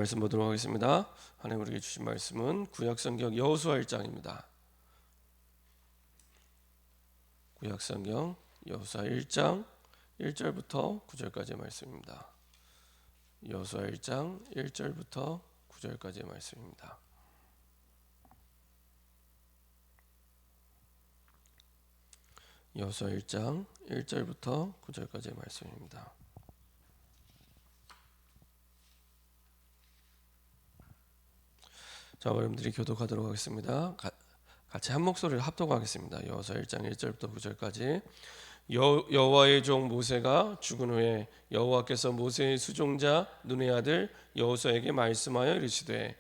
말씀 보도록 하겠습니다. 하나님 우리에게 주신 말씀은 구약성경 여호수아 1장입니다. 구약성경 여호수아 1장 1절부터 9절까지의 말씀입니다. 여호수아 1장 1절부터 9절까지의 말씀입니다. 여호수아 1장 1절부터 9절까지의 말씀입니다. 자, 여러분들이 교독하도록 하겠습니다. 같이 한 목소리를 합독하겠습니다. 여호수아 1장 1절부터 9절까지. 여호와의 종 모세가 죽은 후에 여호와께서 모세의 수종자 눈의 아들 여호수아에게 말씀하여 이르시되,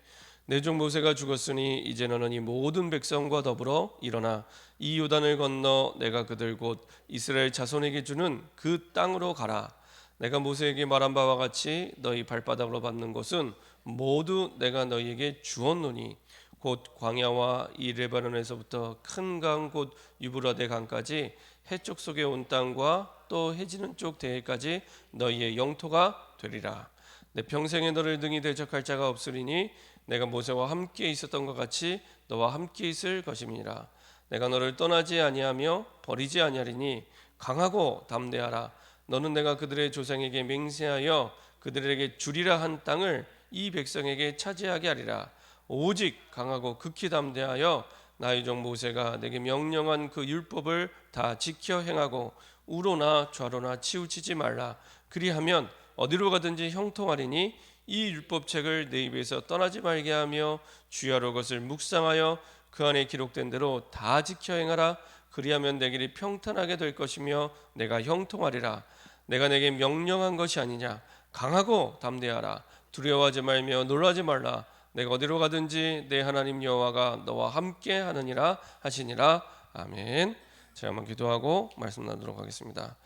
내 종 모세가 죽었으니 이제 너는 이 모든 백성과 더불어 일어나 이 요단을 건너 내가 그들 곧 이스라엘 자손에게 주는 그 땅으로 가라. 내가 모세에게 말한 바와 같이 너희 발바닥으로 밟는 곳은 모두 내가 너희에게 주었노니 곧 광야와 이 레바논에서부터 큰 강 곧 유브라데 강까지 해쪽 속에 온 땅과 또 해지는 쪽 대해까지 너희의 영토가 되리라. 내 평생에 너를 등이 대적할 자가 없으리니 내가 모세와 함께 있었던 것 같이 너와 함께 있을 것임이니라. 내가 너를 떠나지 아니하며 버리지 아니하리니 강하고 담대하라. 너는 내가 그들의 조상에게 맹세하여 그들에게 주리라 한 땅을 이 백성에게 차지하게 하리라. 오직 강하고 극히 담대하여 나의 종 모세가 내게 명령한 그 율법을 다 지켜 행하고 우로나 좌로나 치우치지 말라. 그리하면 어디로 가든지 형통하리니 이 율법책을 내 입에서 떠나지 말게 하며 주야로 것을 묵상하여 그 안에 기록된 대로 다 지켜 행하라. 그리하면 내 길이 평탄하게 될 것이며 내가 형통하리라. 내가 내게 명령한 것이 아니냐. 강하고 담대하라. 두려워하지 말며 놀라지 말라. 내가 어디로 가든지 내 하나님 여호와가 너와 함께 하느니라 하시니라. 아멘. 제가 한번 기도하고 말씀 나누도록 하겠습니다.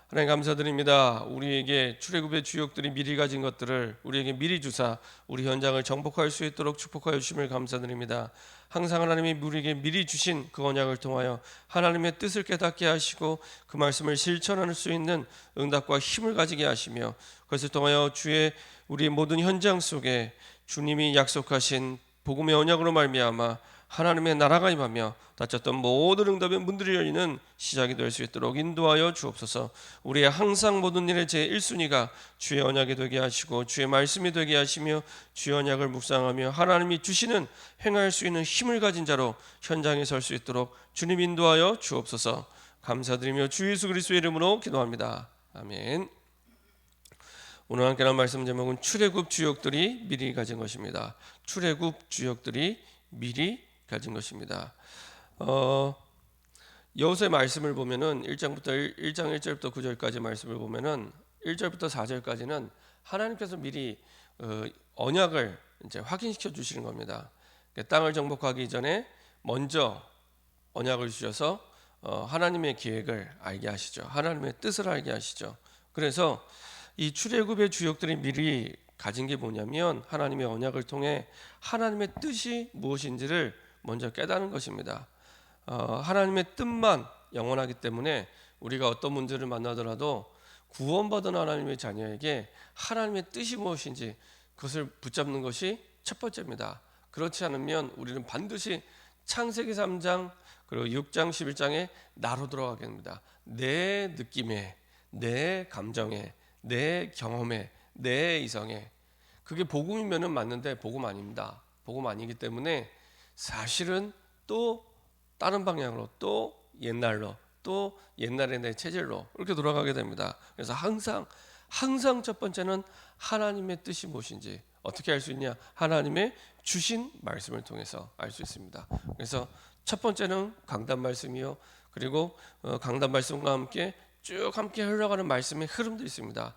하나님 감사드립니다. 우리에게 출애굽의 주역들이 미리 가진 것들을 우리에게 미리 주사 우리 현장을 정복할 수 있도록 축복하여 주심을 감사드립니다. 항상 하나님이 우리에게 미리 주신 그 언약을 통하여 하나님의 뜻을 깨닫게 하시고 그 말씀을 실천할 수 있는 응답과 힘을 가지게 하시며 그것을 통하여 주의 우리의 모든 현장 속에 주님이 약속하신 복음의 언약으로 말미암아 하나님의 나라가 임하며 닫혔던 모든 응답의 문들이 열리는 시작이 될 수 있도록 인도하여 주옵소서. 우리의 항상 모든 일의 제1순위가 주의 언약이 되게 하시고 주의 말씀이 되게 하시며 주의 언약을 묵상하며 하나님이 주시는 행할 수 있는 힘을 가진 자로 현장에 설 수 있도록 주님 인도하여 주옵소서. 감사드리며 주 예수 그리스도의 이름으로 기도합니다. 아멘. 오늘 함께 나눌 말씀 제목은 출애굽 주역들이 미리 가진 것입니다. 출애굽 주역들이 미리 가진 것입니다. 여호수아의 말씀을 보면은 1장 1절부터 9절까지 말씀을 보면은 1절부터 4절까지는 하나님께서 미리 언약을 이제 확인시켜 주시는 겁니다. 땅을 정복하기 전에 먼저 언약을 주셔서 하나님의 계획을 알게 하시죠. 하나님의 뜻을 알게 하시죠. 그래서 이 출애굽의 주역들이 미리 가진 게 뭐냐면 하나님의 언약을 통해 하나님의 뜻이 무엇인지를 먼저 깨닫는 것입니다. 하나님의 뜻만 영원하기 때문에 우리가 어떤 문제를 만나더라도 구원받은 하나님의 자녀에게 하나님의 뜻이 무엇인지 그것을 붙잡는 것이 첫 번째입니다. 그렇지 않으면 우리는 반드시 창세기 3장 그리고 6장 11장에 나로 돌아가게 됩니다. 내 느낌에, 내 감정에, 내 경험에, 내 이성에. 그게 복음이면은 맞는데 복음 아닙니다. 복음 아니기 때문에 사실은 또 다른 방향으로 또 옛날로 또 옛날의 내 체질로 이렇게 돌아가게 됩니다. 그래서 항상 첫 번째는 하나님의 뜻이 무엇인지 어떻게 알 수 있냐? 하나님의 주신 말씀을 통해서 알 수 있습니다. 그래서 첫 번째는 강단 말씀이요. 그리고 강단 말씀과 함께 쭉 함께 흘러가는 말씀의 흐름도 있습니다.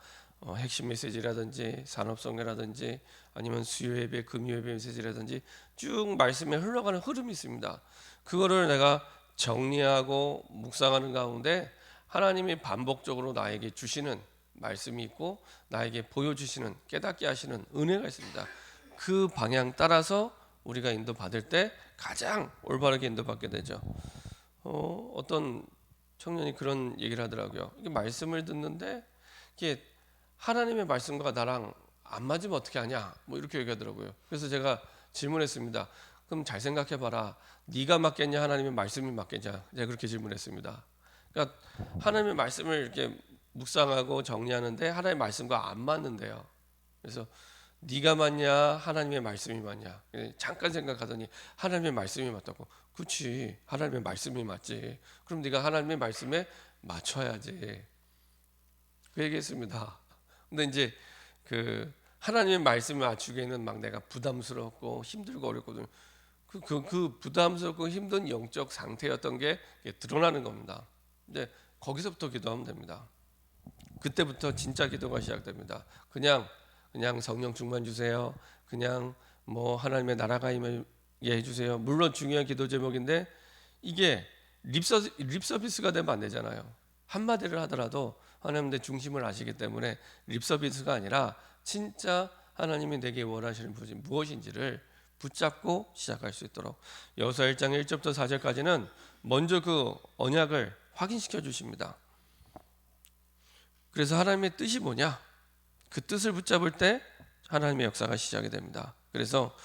핵심 메시지라든지 산업성회라든지 아니면 수요예배, 금요예배 메시지라든지 쭉 말씀에 흘러가는 흐름이 있습니다. 그거를 내가 정리하고 묵상하는 가운데 하나님이 반복적으로 나에게 주시는 말씀이 있고 나에게 보여주시는 깨닫게 하시는 은혜가 있습니다. 그 방향 따라서 우리가 인도받을 때 가장 올바르게 인도받게 되죠. 어떤 청년이 그런 얘기를 하더라고요. 이게 말씀을 듣는데 이게 하나님의 말씀과 나랑 안 맞으면 어떻게 하냐? 뭐 이렇게 얘기하더라고요. 그래서 제가 질문했습니다. 그럼 잘 생각해봐라. 네가 맞겠냐? 하나님의 말씀이 맞겠냐? 제가 그렇게 질문했습니다. 그러니까 하나님의 말씀을 이렇게 묵상하고 정리하는데 하나님의 말씀과 안 맞는데요. 그래서 네가 맞냐? 하나님의 말씀이 맞냐? 잠깐 생각하더니 하나님의 말씀이 맞다고. 그렇지, 하나님의 말씀이 맞지. 그럼 네가 하나님의 말씀에 맞춰야지. 그 얘기했습니다. 근데 이제 그 하나님의 말씀에 맞추기에는 막 내가 부담스럽고 힘들고 어렵거든요. 그 부담스럽고 힘든 영적 상태였던 게 드러나는 겁니다. 이제 거기서부터 기도하면 됩니다. 그때부터 진짜 기도가 시작됩니다. 그냥 성령 충만 주세요. 그냥 뭐 하나님의 나라가 임하게 해주세요. 물론 중요한 기도 제목인데 이게 립서비스가 되면 안 되잖아요. 한마디를 하더라도 하나님 내 중심을 아시기 때문에 립서비스가 아니라 진짜 하나님이 내게 원하시는 것이 무엇인지를 붙잡고 시작할 수 있도록 여호수아 1장 1절부터 4절까지는 먼저 그 언약을 확인시켜 주십니다. 그래서 하나님의 뜻이 뭐냐? 그 뜻을 붙잡을 때 하나님의 역사가 시작이 됩니다. 그래서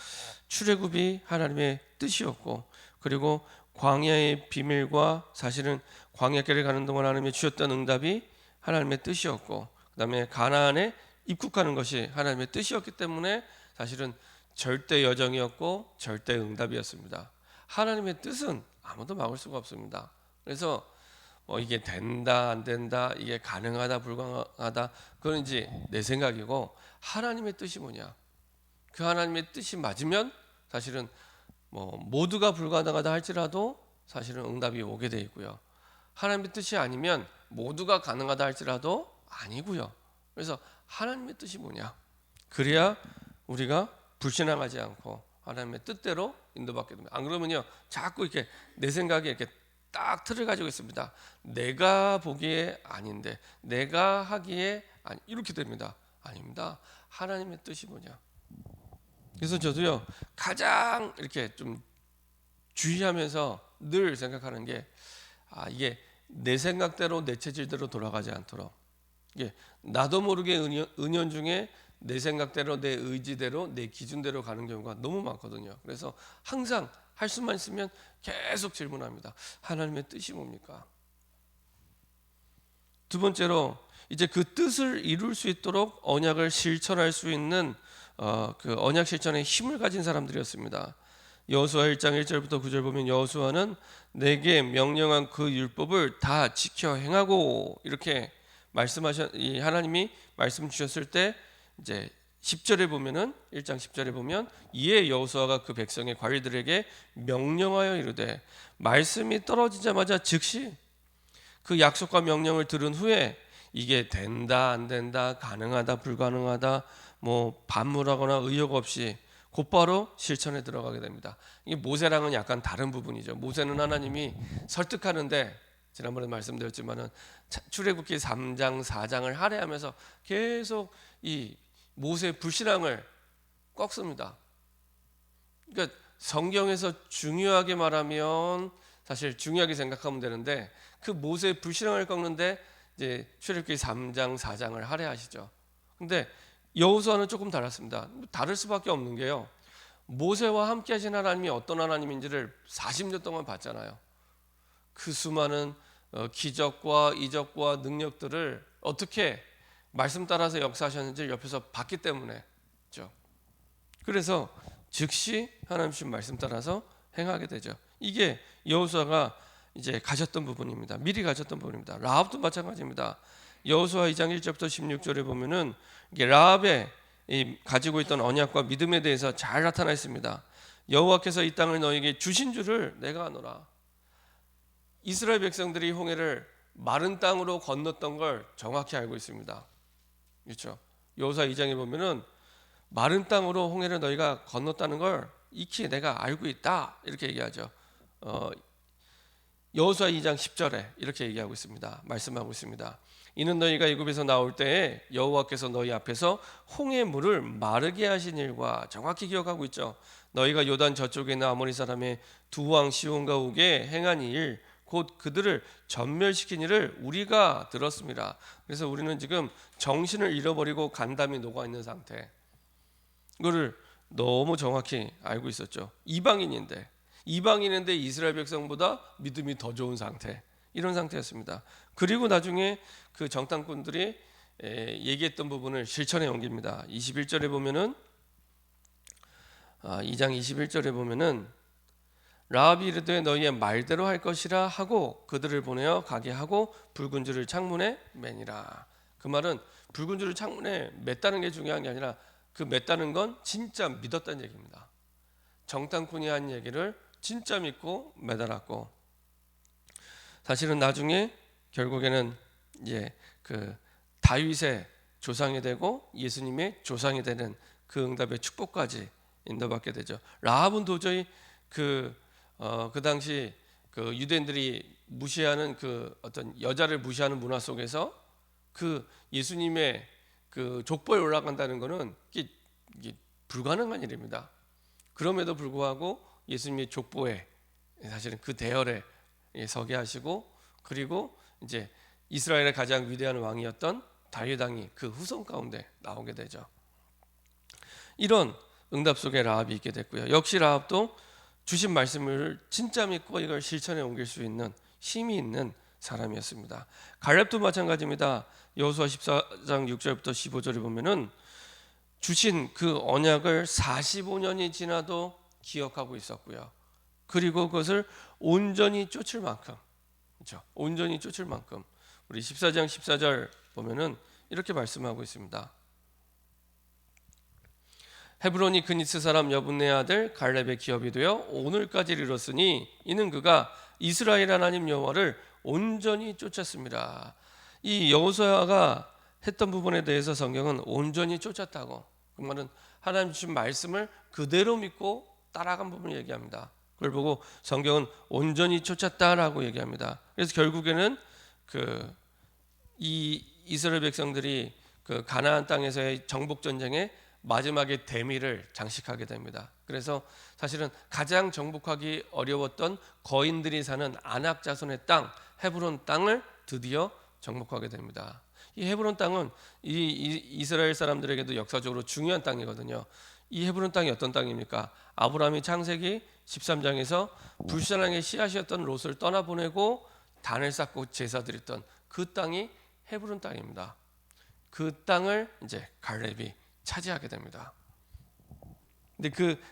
출애굽이 하나님의 뜻이었고, 그리고 광야의 비밀과 사실은 광야길을 가는 동안 하나님이 주셨던 응답이 하나님의 뜻이었고, 그다음에 가나안에 입국하는 것이 하나님의 뜻이었기 때문에 사실은 절대 여정이었고 절대 응답이었습니다. 하나님의 뜻은 아무도 막을 수가 없습니다. 그래서 이게 된다 안 된다, 이게 가능하다 불가능하다, 그건 이제 내 생각이고 하나님의 뜻이 뭐냐? 그 하나님의 뜻이 맞으면 사실은 모두가 불가능하다 할지라도 사실은 응답이 오게 돼 있고요. 하나님의 뜻이 아니면 모두가 가능하다 할지라도 아니고요. 그래서 하나님의 뜻이 뭐냐? 그래야 우리가 불신앙하지 않고 하나님의 뜻대로 인도받게 됩니다. 안 그러면요, 자꾸 이렇게 내 생각에 이렇게 딱 틀을 가지고 있습니다. 내가 보기에 아닌데, 내가 하기에 아니, 이렇게 됩니다. 아닙니다. 하나님의 뜻이 뭐냐? 그래서 저도요, 가장 이렇게 좀 주의하면서 늘 생각하는 게, 이게 내 생각대로 내 체질대로 돌아가지 않도록, 이게 나도 모르게 은연중에 내 생각대로, 내 의지대로, 내 기준대로 가는 경우가 너무 많거든요. 그래서 항상 할 수만 있으면 계속 질문합니다. 하나님의 뜻이 뭡니까? 두 번째로, 이제 그 뜻을 이룰 수 있도록 언약을 실천할 수 있는 그 언약 실천의 힘을 가진 사람들이었습니다. 여호수아 1장 1절부터 9절 보면 여호수아는 내게 명령한 그 율법을 다 지켜 행하고, 이렇게 이 하나님이 말씀 주셨을 때 이제 10절에 보면은 1장 10절에 보면 이에 여호수아가 그 백성의 관리들에게 명령하여 이르되, 말씀이 떨어지자마자 즉시 그 약속과 명령을 들은 후에 이게 된다 안 된다, 가능하다 불가능하다, 뭐 반문하거나 의욕 없이 곧바로 실천에 들어가게 됩니다. 이게 모세랑은 약간 다른 부분이죠. 모세는 하나님이 설득하는데, 지난번에 말씀드렸지만은 출애굽기 3장 4장을 할애하면서 계속 이 모세의 불신앙을 꺾습니다. 그러니까 성경에서 중요하게 말하면 사실 중요하게 생각하면 되는데, 그 모세의 불신앙을 꺾는데 이제 출애굽기 3장 4장을 할애하시죠. 근데 여호수아는 조금 달랐습니다. 다를 수밖에 없는 게요, 모세와 함께 하신 하나님이 어떤 하나님인지를 40년 동안 봤잖아요. 그 수많은 기적과 이적과 능력들을 어떻게 말씀 따라서 역사하셨는지 옆에서 봤기 때문에, 그렇죠? 그래서 즉시 하나님 주신 말씀 따라서 행하게 되죠. 이게 여호수아가 이제 가졌던 부분입니다. 미리 가졌던 부분입니다. 라합도 마찬가지입니다. 여호수아 2장 1절부터 16절에 보면은 이게 라합의 가지고 있던 언약과 믿음에 대해서 잘 나타나 있습니다. 여호와께서 이 땅을 너에게 주신 줄을 내가 아노라. 이스라엘 백성들이 홍해를 마른 땅으로 건넜던 걸 정확히 알고 있습니다. 그렇죠? 여호수아 2장에 보면은 마른 땅으로 홍해를 너희가 건넜다는 걸 익히 내가 알고 있다, 이렇게 얘기하죠. 여호수아 2장 10절에 이렇게 얘기하고 있습니다. 말씀하고 있습니다. 이는 너희가 애굽에서 나올 때에 여호와께서 너희 앞에서 홍해 물을 마르게 하신 일과, 정확히 기억하고 있죠. 너희가 요단 저쪽에 있는 아모리 사람의 두 왕 시온과 옥에 행한 일, 곧 그들을 전멸시킨 일을 우리가 들었습니다. 그래서 우리는 지금 정신을 잃어버리고 간담이 녹아 있는 상태. 그거를 너무 정확히 알고 있었죠. 이방인인데 이스라엘 백성보다 믿음이 더 좋은 상태, 이런 상태였습니다. 그리고 나중에 그 정탐꾼들이 얘기했던 부분을 실천에 옮깁니다. 21절에 보면은 2장 21절에 보면은 라합이 이르되 너희의 말대로 할 것이라 하고 그들을 보내어 가게 하고 붉은 줄을 창문에 매니라. 그 말은 붉은 줄을 창문에 맸다는 게 중요한 게 아니라 그 맸다는 건 진짜 믿었다는 얘기입니다. 정탐꾼이 한 얘기를 진짜 믿고 매달았고, 사실은 나중에 결국에는 이제 그 다윗의 조상이 되고 예수님의 조상이 되는 그 응답의 축복까지 인도받게 되죠. 라합은 도저히 그 당시 그 유대인들이 무시하는 그 어떤 여자를 무시하는 문화 속에서 그 예수님의 그 족보에 올라간다는 것은 이게 불가능한 일입니다. 그럼에도 불구하고 예수님의 족보에 사실은 그 대열에 서게 하시고, 그리고 이제 이스라엘의 가장 위대한 왕이었던 다윗 왕이 그 후손 가운데 나오게 되죠. 이런 응답 속에 라합이 있게 됐고요. 역시 라합도 주신 말씀을 진짜 믿고 이걸 실천에 옮길 수 있는 힘이 있는 사람이었습니다. 갈렙도 마찬가지입니다. 여호수아 14장 6절부터 15절에 보면은 주신 그 언약을 45년이 지나도 기억하고 있었고요. 그리고 그것을 온전히 쫓을 만큼, 그렇죠? 온전히 쫓을 만큼 우리 14장 14절 보면은 이렇게 말씀하고 있습니다. 헤브론이 그니스 사람 여분네 아들 갈렙의 기업이 되어 오늘까지 이르렀으니 이는 그가 이스라엘 하나님 여호와를 온전히 쫓았습니다. 이 여호수아가 했던 부분에 대해서 성경은 온전히 쫓았다고, 그 말은 하나님 주신 말씀을 그대로 믿고 따라간 부분을 얘기합니다. 그걸 보고 성경은 온전히 쫓았다라고 얘기합니다. 그래서 결국에는 이 이스라엘 백성들이 그 가나안 땅에서의 정복 전쟁에 마지막에 대미를 장식하게 됩니다. 그래서 사실은 가장 정복하기 어려웠던 거인들이 사는 아낙 자손의 땅 헤브론 땅을 드디어 정복하게 됩니다. 이 헤브론 땅은 이스라엘 사람들에게도 역사적으로 중요한 땅이거든요. 이 헤브론 땅이 어떤 땅입니까? 아브라함이 창세기 13장에서 불신앙의 씨앗이었던 롯을 떠나보내고 단을 쌓고 제사 드렸던 그 땅이 헤브론 땅입니다. 그 땅을 이제 갈렙이 차지하게 됩니다. 근데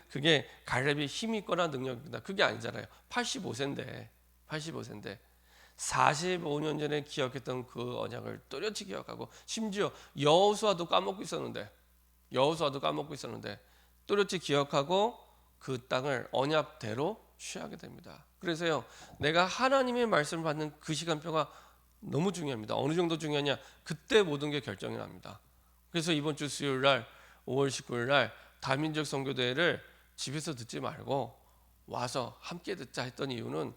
그게 갈렙이 힘이 있거나 능력이다, 그게 아니잖아요. 85세인데 45년 전에 기억했던 그 언약을 또렷이 기억하고, 심지어 여호수아도 까먹고 있었는데 또렷이 기억하고 그 땅을 언약대로 취하게 됩니다. 그래서요, 내가 하나님의 말씀을 받는 그 시간표가 너무 중요합니다. 어느 정도 중요하냐? 그때 모든 게 결정이 납니다. 그래서 이번 주 수요일 날 5월 19일 날 다민족 선교대회를 집에서 듣지 말고 와서 함께 듣자 했던 이유는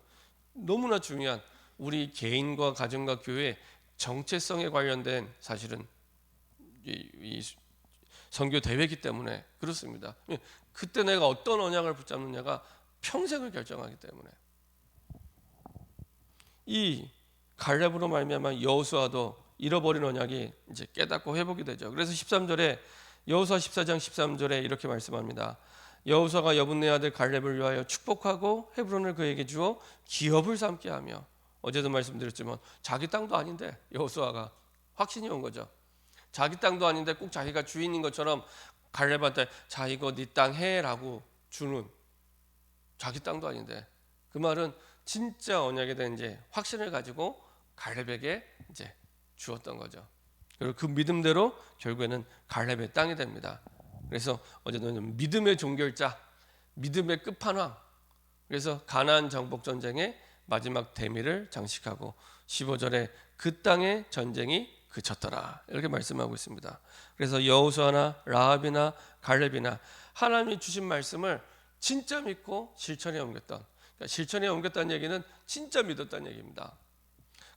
너무나 중요한 우리 개인과 가정과 교회 정체성에 관련된 사실은 이 선교 대회이기 때문에 그렇습니다. 그때 내가 어떤 언약을 붙잡느냐가 평생을 결정하기 때문에, 이 갈렙으로 말미암아 여호수아도 잃어버린 언약이 이제 깨닫고 회복이 되죠. 그래서 13절에 여호수아 14장 13절에 이렇게 말씀합니다. 여호수아가 여분네 아들 갈렙을 위하여 축복하고 헤브론을 그에게 주어 기업을 삼게 하며, 어제도 말씀드렸지만 자기 땅도 아닌데 여호수아가 확신이 온 거죠. 자기 땅도 아닌데 꼭 자기가 주인인 것처럼 갈렙한테 자 이거 네 땅 해라고 주는, 자기 땅도 아닌데, 그 말은 진짜 언약에 대한 이제 확신을 가지고 갈렙에게 이제 주었던 거죠. 그리고 그 믿음대로 결국에는 갈렙의 땅이 됩니다. 그래서 어제는 믿음의 종결자, 믿음의 끝판왕. 그래서 가나안 정복 전쟁의 마지막 대미를 장식하고 15절에 그 땅의 전쟁이 그쳤더라, 이렇게 말씀하고 있습니다. 그래서 여호수아나 라합이나 갈렙이나 하나님이 주신 말씀을 진짜 믿고 실천에 옮겼던, 그러니까 실천에 옮겼다는 얘기는 진짜 믿었다는 얘기입니다.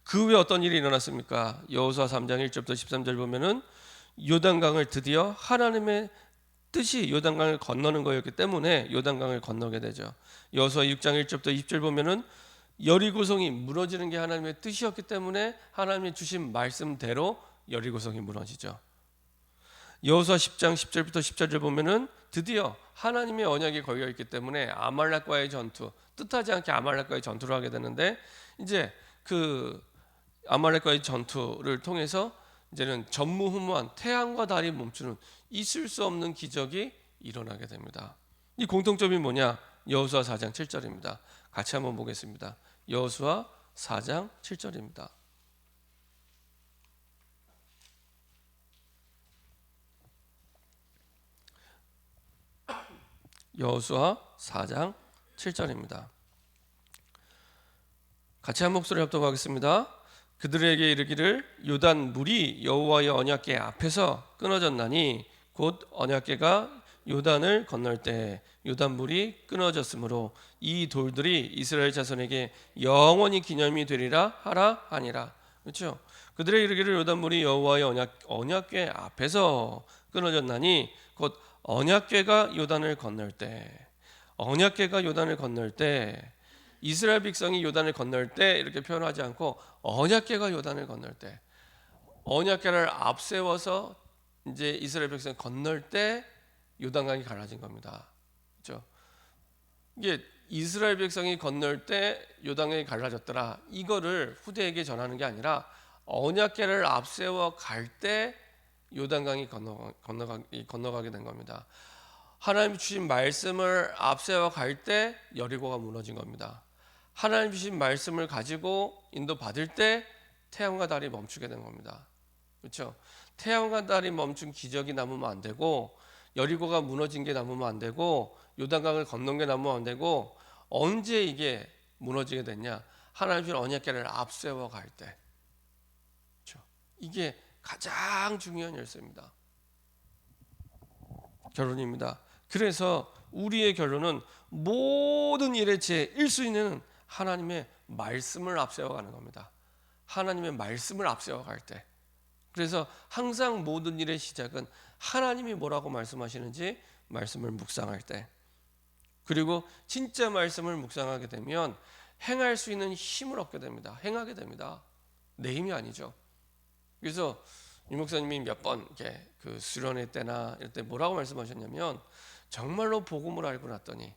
그 후에 어떤 일이 일어났습니까? 여호수아 3장 1절부터 13절 보면은 요단강을 드디어 하나님의 뜻이 요단강을 건너는 거였기 때문에 요단강을 건너게 되죠. 여호수아 6장 1절부터 20절 보면은 여리고성이 무너지는 게 하나님의 뜻이었기 때문에 하나님이 주신 말씀대로 여리고성이 무너지죠. 여호수아 10장 10절부터 14절 보면은 드디어 하나님의 언약이 걸려 있기 때문에 아말렉과의 전투, 뜻하지 않게 아말렉과의 전투를 하게 되는데, 이제 그 아말렉과의 전투를 통해서 이제는 전무후무한 태양과 달이 멈추는 있을 수 없는 기적이 일어나게 됩니다. 이 공통점이 뭐냐? 여호수아 4장 7절입니다. 같이 한번 보겠습니다. 여호수아 4장 7절입니다. 여호수아 4장 7절입니다. 같이 한 목소리 합독하겠습니다. 그들에게 이르기를 요단 물이 여호와의 언약궤 앞에서 끊어졌나니 곧 언약궤가 요단을 건널 때 요단 물이 끊어졌으므로 이 돌들이 이스라엘 자손에게 영원히 기념이 되리라 하라 하니라. 그렇죠? 그들의 이르기를 요단 물이 여호와의 언약궤 앞에서 끊어졌나니 곧 언약궤가 요단을 건널 때, 언약궤가 요단을 건널 때, 이스라엘 백성이 요단을 건널 때 이렇게 표현하지 않고 언약궤가 요단을 건널 때, 언약궤를 앞세워서 이제 이스라엘 백성이 건널 때 요단강이 갈라진 겁니다. 그렇죠? 이게 이스라엘 백성이 건널 때 요단강이 갈라졌더라, 이거를 후대에게 전하는 게 아니라 언약궤를 앞세워 갈 때 요단강이 건너가게 된 겁니다. 하나님 주신 말씀을 앞세워 갈 때 여리고가 무너진 겁니다. 하나님 주신 말씀을 가지고 인도받을 때 태양과 달이 멈추게 된 겁니다. 그렇죠? 태양과 달이 멈춘 기적이 남으면 안 되고, 여리고가 무너진 게 남으면 안 되고, 요단강을 건넌 게 남으면 안 되고, 언제 이게 무너지게 됐냐? 하나님 주신 언약궤를 앞세워 갈 때. 그렇죠? 이게 가장 중요한 열쇠입니다. 결론입니다. 그래서 우리의 결론은 모든 일의 제 1순위는 하나님의 말씀을 앞세워가는 겁니다. 하나님의 말씀을 앞세워갈 때. 그래서 항상 모든 일의 시작은 하나님이 뭐라고 말씀하시는지 말씀을 묵상할 때, 그리고 진짜 말씀을 묵상하게 되면 행할 수 있는 힘을 얻게 됩니다. 행하게 됩니다. 내 힘이 아니죠. 그래서 유 목사님이 몇 번 이렇게 그 수련회 때나 이럴 때 뭐라고 말씀하셨냐면, 정말로 복음을 알고 났더니,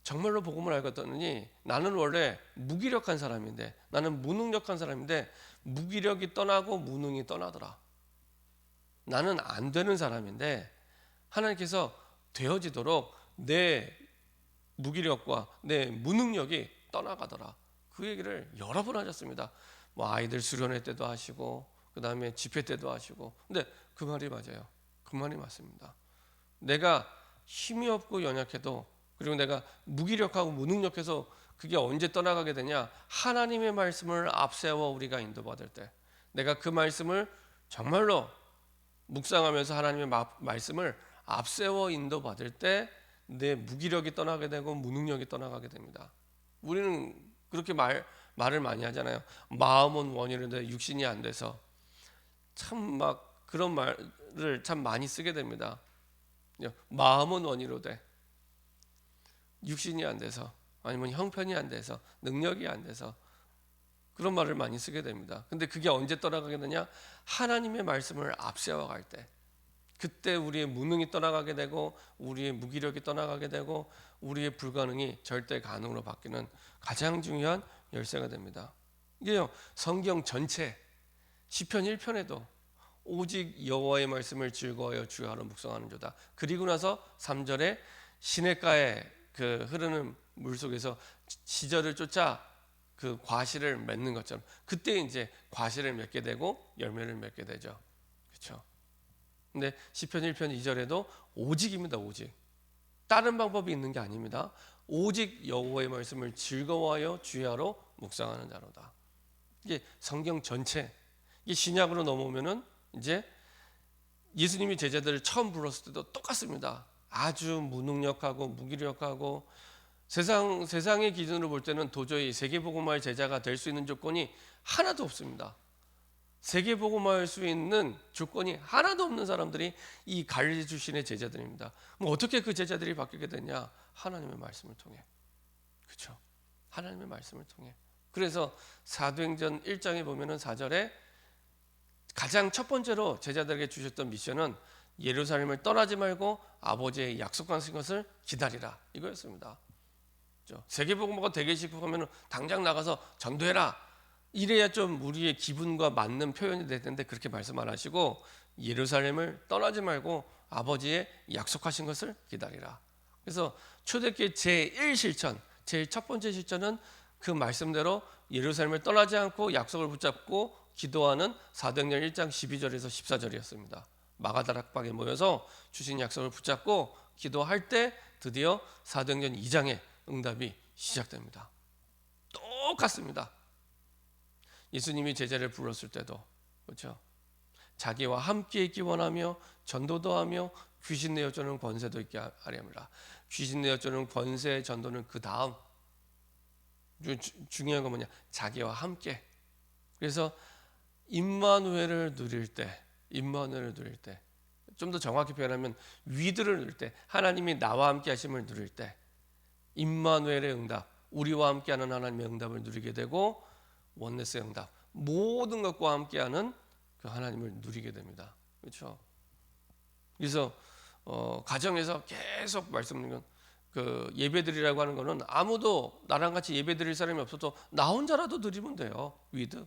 정말로 복음을 알고 났더니 나는 원래 무기력한 사람인데, 나는 무능력한 사람인데 무기력이 떠나고 무능이 떠나더라. 나는 안 되는 사람인데 하나님께서 되어지도록 내 무기력과 내 무능력이 떠나가더라. 그 얘기를 여러 번 하셨습니다. 뭐 아이들 수련회 때도 하시고, 그 다음에 집회 때도 하시고. 근데 그 말이 맞아요. 그 말이 맞습니다. 내가 힘이 없고 연약해도, 그리고 내가 무기력하고 무능력해서 그게 언제 떠나가게 되냐? 하나님의 말씀을 앞세워 우리가 인도받을 때, 내가 그 말씀을 정말로 묵상하면서 하나님의 말씀을 앞세워 인도받을 때 내 무기력이 떠나게 되고 무능력이 떠나가게 됩니다. 우리는 그렇게 말을 많이 하잖아요. 마음은 원이로되 육신이 안 돼서. 참 막 그런 말을 참 많이 쓰게 됩니다. 마음은 원이로되 육신이 안 돼서, 아니면 형편이 안 돼서, 능력이 안 돼서, 그런 말을 많이 쓰게 됩니다. 근데 그게 언제 떠나가게 되냐? 하나님의 말씀을 앞세워 갈 때, 그때 우리의 무능이 떠나가게 되고, 우리의 무기력이 떠나가게 되고, 우리의 불가능이 절대 가능으로 바뀌는 가장 중요한 열쇠가 됩니다. 이게요, 성경 전체 시편 1편에도 오직 여호와의 말씀을 즐거워하여 주야로 묵상하는 자다. 그리고 나서 3절에 시냇가에 그 흐르는 물 속에서 시절을 쫓아 그 과실을 맺는 것처럼, 그때 이제 과실을 맺게 되고 열매를 맺게 되죠. 그렇죠? 근데 시편 1편 2절에도 오직입니다. 오직. 다른 방법이 있는 게 아닙니다. 오직 여호와의 말씀을 즐거워하여 주야로 묵상하는 자로다. 이게 성경 전체. 이게 신약으로 넘어오면은 이제 예수님이 제자들을 처음 불렀을 때도 똑같습니다. 아주 무능력하고 무기력하고 세상의 기준으로 볼 때는 도저히 세계복음화의 제자가 될 수 있는 조건이 하나도 없습니다. 세계복음화할 수 있는 조건이 하나도 없는 사람들이 이 갈릴리 출신의 제자들입니다. 뭐 어떻게 그 제자들이 바뀌게 됐냐? 하나님의 말씀을 통해. 그렇죠? 하나님의 말씀을 통해. 그래서 사도행전 1장에 보면은 4절에 가장 첫 번째로 제자들에게 주셨던 미션은 예루살렘을 떠나지 말고 아버지의 약속하신 것을 기다리라, 이거였습니다. 세계복음화가 되기 시작하면 당장 나가서 전도해라, 이래야 좀 우리의 기분과 맞는 표현이 될 텐데 그렇게 말씀 안 하시고 예루살렘을 떠나지 말고 아버지의 약속하신 것을 기다리라. 그래서 초대교회 제1실천, 제일 첫 번째 실천은 그 말씀대로 예루살렘을 떠나지 않고 약속을 붙잡고 기도하는 사도행전 1장 12절에서 14절이었습니다. 마가다락방에 모여서 주신 약속을 붙잡고 기도할 때 드디어 사도행전 2장의 응답이 시작됩니다. 똑같습니다. 예수님이 제자를 불렀을 때도 그렇죠. 자기와 함께 있기 원하며 전도도 하며 귀신 내어 쫓는 권세도 있게 하려 합니다. 귀신 내어 쫓는 권세의 전도는 그 다음 중요한 건 뭐냐? 자기와 함께. 그래서 임마누엘을 누릴 때, 좀 더 정확히 표현하면 위드를 누릴 때, 하나님이 나와 함께 하심을 누릴 때, 임마누엘의 응답, 우리와 함께하는 하나님의 응답을 누리게 되고 원네스의 응답, 모든 것과 함께하는 그 하나님을 누리게 됩니다. 그렇죠? 그래서 가정에서 계속 말씀드리는 그 예배드리라고 하는 거는 아무도 나랑 같이 예배드릴 사람이 없어도 나 혼자라도 드리면 돼요. 위드.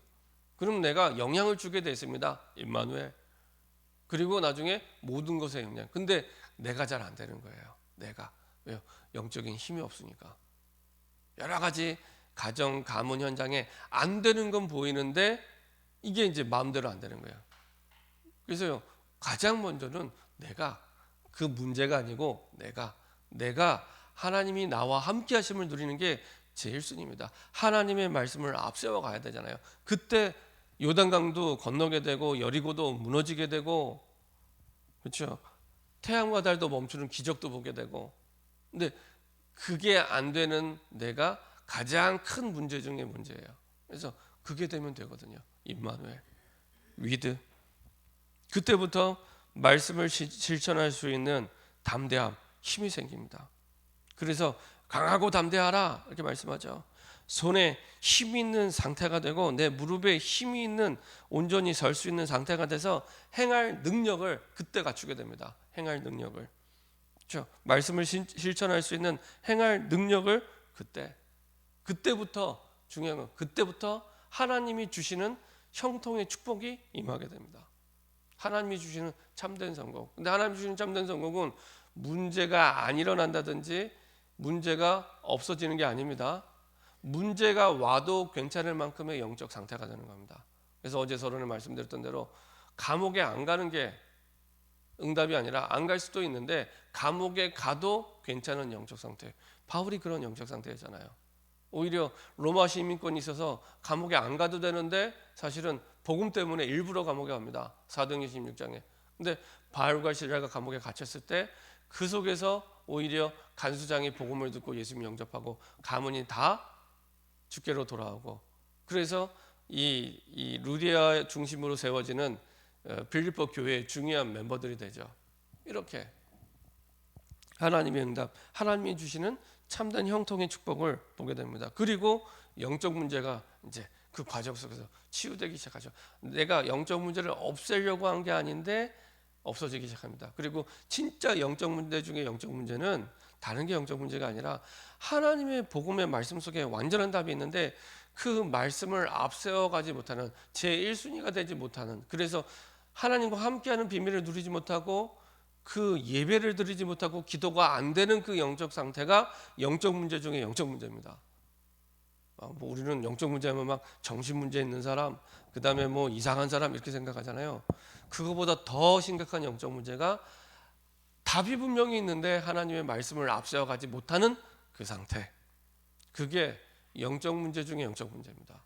그럼 내가 영향을 주게 돼 있습니다. 임마누엘. 그리고 나중에 모든 것에 영향. 근데 내가 잘 안 되는 거예요. 내가. 왜요? 영적인 힘이 없으니까. 여러 가지 가정, 가문 현장에 안 되는 건 보이는데 이게 이제 마음대로 안 되는 거예요. 그래서요, 가장 먼저는 내가 그 문제가 아니고 내가 하나님이 나와 함께 하심을 누리는 게 제일 순위입니다. 하나님의 말씀을 앞세워 가야 되잖아요. 그때 요단강도 건너게 되고 여리고도 무너지게 되고 그렇죠. 태양과 달도 멈추는 기적도 보게 되고 근데 그게 안 되는 내가 가장 큰 문제 중에 문제예요. 그래서 그게 되면 되거든요. 임마누엘, 위드. 그때부터 말씀을 실천할 수 있는 담대함, 힘이 생깁니다. 그래서 강하고 담대하라 이렇게 말씀하죠. 손에 힘이 있는 상태가 되고 내 무릎에 힘이 있는 온전히 설 수 있는 상태가 돼서 행할 능력을 그때 갖추게 됩니다. 행할 능력을. 그렇죠? 말씀을 실천할 수 있는 행할 능력을 그때부터 중요한 건 그때부터 하나님이 주시는 형통의 축복이 임하게 됩니다. 하나님이 주시는 참된 성공. 근데 하나님이 주시는 참된 성공은 문제가 안 일어난다든지 문제가 없어지는 게 아닙니다. 문제가 와도 괜찮을 만큼의 영적 상태가 되는 겁니다. 그래서 어제 서론에 말씀드렸던 대로 감옥에 안 가는 게 응답이 아니라 안 갈 수도 있는데 감옥에 가도 괜찮은 영적 상태. 바울이 그런 영적 상태였잖아요. 오히려 로마 시민권이 있어서 감옥에 안 가도 되는데 사실은 복음 때문에 일부러 감옥에 갑니다. 사도행전 16장에. 근데 바울과 실라가 감옥에 갇혔을 때 그 속에서 오히려 간수장이 복음을 듣고 예수님 영접하고 가문이 다 주께로 돌아오고 그래서 이 루디아 중심으로 세워지는 빌립보 교회의 중요한 멤버들이 되죠. 이렇게 하나님의 응답, 하나님이 주시는 참된 형통의 축복을 보게 됩니다. 그리고 영적 문제가 이제 그 과정 속에서 치유되기 시작하죠. 내가 영적 문제를 없애려고 한 게 아닌데 없어지기 시작합니다. 그리고 진짜 영적 문제 중에 영적 문제는 다른 게 영적 문제가 아니라 하나님의 복음의 말씀 속에 완전한 답이 있는데 그 말씀을 앞세워 가지 못하는 제1순위가 되지 못하는 그래서 하나님과 함께하는 비밀을 누리지 못하고 그 예배를 드리지 못하고 기도가 안 되는 그 영적 상태가 영적 문제 중에 영적 문제입니다. 뭐 우리는 영적 문제하면 막 정신 문제 있는 사람, 그 다음에 뭐 이상한 사람 이렇게 생각하잖아요. 그거보다 더 심각한 영적 문제가 답이 분명히 있는데 하나님의 말씀을 앞세워 가지 못하는 그 상태. 그게 영적 문제 중에 영적 문제입니다.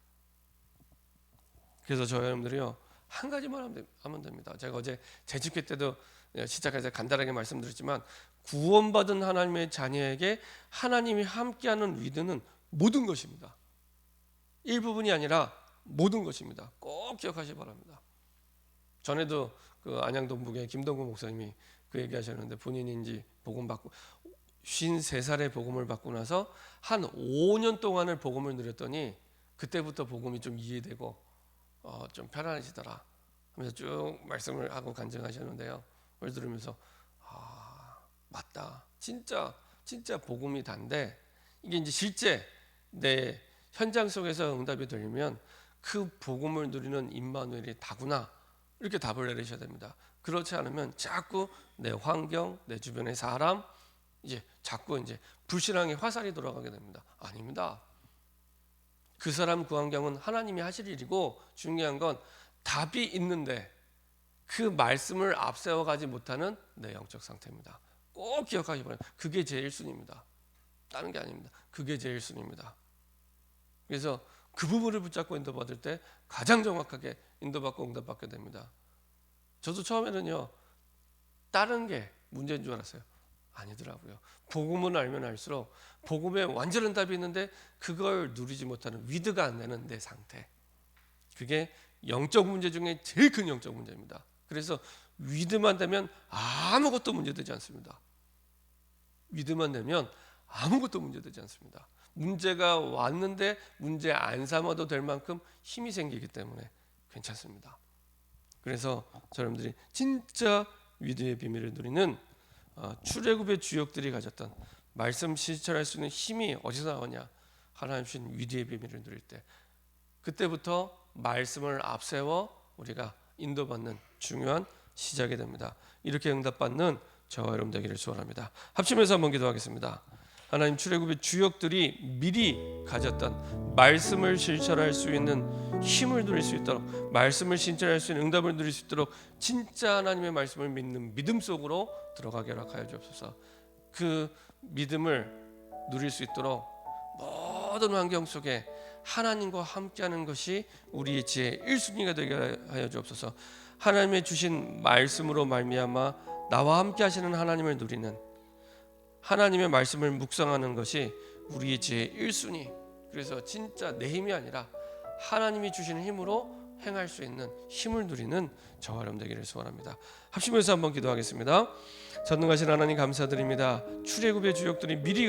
그래서 저희 여러분들이요 한 가지만 하면 됩니다. 제가 어제 재집회 때도 시작해서 간단하게 말씀드렸지만 구원받은 하나님의 자녀에게 하나님이 함께하는 위드는 모든 것입니다. 일부분이 아니라 모든 것입니다. 꼭 기억하시기 바랍니다. 전에도 그 안양동북의 김동구 목사님이 그 얘기하셨는데 본인인지 복음 받고 53살에 복음을 받고 나서 한 5년 동안을 복음을 누렸더니 그때부터 복음이 좀 이해되고 좀 편안해지더라. 하면서 쭉 말씀을 하고 간증하셨는데요. 그걸 들으면서 맞다. 진짜 복음이 단데 이게 이제 실제 내 현장 속에서 응답이 되려면 그 복음을 누리는 임마누엘이 다구나 이렇게 답을 내리셔야 됩니다. 그렇지 않으면 자꾸 내 환경, 내 주변의 사람 이제 자꾸 이제 불신앙의 화살이 돌아가게 됩니다. 아닙니다. 그 사람 그 환경은 하나님이 하실 일이고 중요한 건 답이 있는데 그 말씀을 앞세워 가지 못하는 내 영적 상태입니다. 꼭 기억하기 바랍니다. 그게 제일 순위입니다. 다른 게 아닙니다. 그게 제일 순위입니다. 그래서 그 부분을 붙잡고 인도받을 때 가장 정확하게 인도받고 응답받게 됩니다. 저도 처음에는요 다른 게 문제인 줄 알았어요. 아니더라고요. 복음을 알면 알수록 복음에 완전한 답이 있는데 그걸 누리지 못하는 위드가 안 되는 내 상태, 그게 영적 문제 중에 제일 큰 영적 문제입니다. 그래서 위드만 되면 아무것도 문제되지 않습니다. 위드만 되면 아무것도 문제되지 않습니다. 문제가 왔는데 문제 안 삼아도 될 만큼 힘이 생기기 때문에 괜찮습니다. 그래서 여러분들이 진짜 위드의 비밀을 누리는 출애굽의 주역들이 가졌던 말씀 실천할 수 있는 힘이 어디서 나오냐? 하나님 주신 위드의 비밀을 누릴 때 그때부터 말씀을 앞세워 우리가 인도받는 중요한 시작이 됩니다. 이렇게 응답받는 저와 여러분 되기를 소원합니다. 합심해서 한번 기도하겠습니다. 하나님, 출애굽의 주역들이 미리 가졌던 말씀을 실천할 수 있는 힘을 누릴 수 있도록, 말씀을 실천할 수 있는 응답을 누릴 수 있도록 진짜 하나님의 말씀을 믿는 믿음 속으로 들어가게 허락하여 주옵소서. 그 믿음을 누릴 수 있도록 모든 환경 속에 하나님과 함께하는 것이 우리의 지혜 1순위가 되게 하여 주옵소서. 하나님의 주신 말씀으로 말미암아 나와 함께 하시는 하나님을 누리는, 하나님의 말씀을 묵상하는 것이 우리의 지혜 1순위. 그래서 진짜 내 힘이 아니라 하나님이 주시는 힘으로 행할 수 있는 힘을 누리는 저와 여러분 되기를 소원합니다. 합심해서 한번 기도하겠습니다. 전능하신 하나님 감사드립니다. 출애굽의 주역들이 미리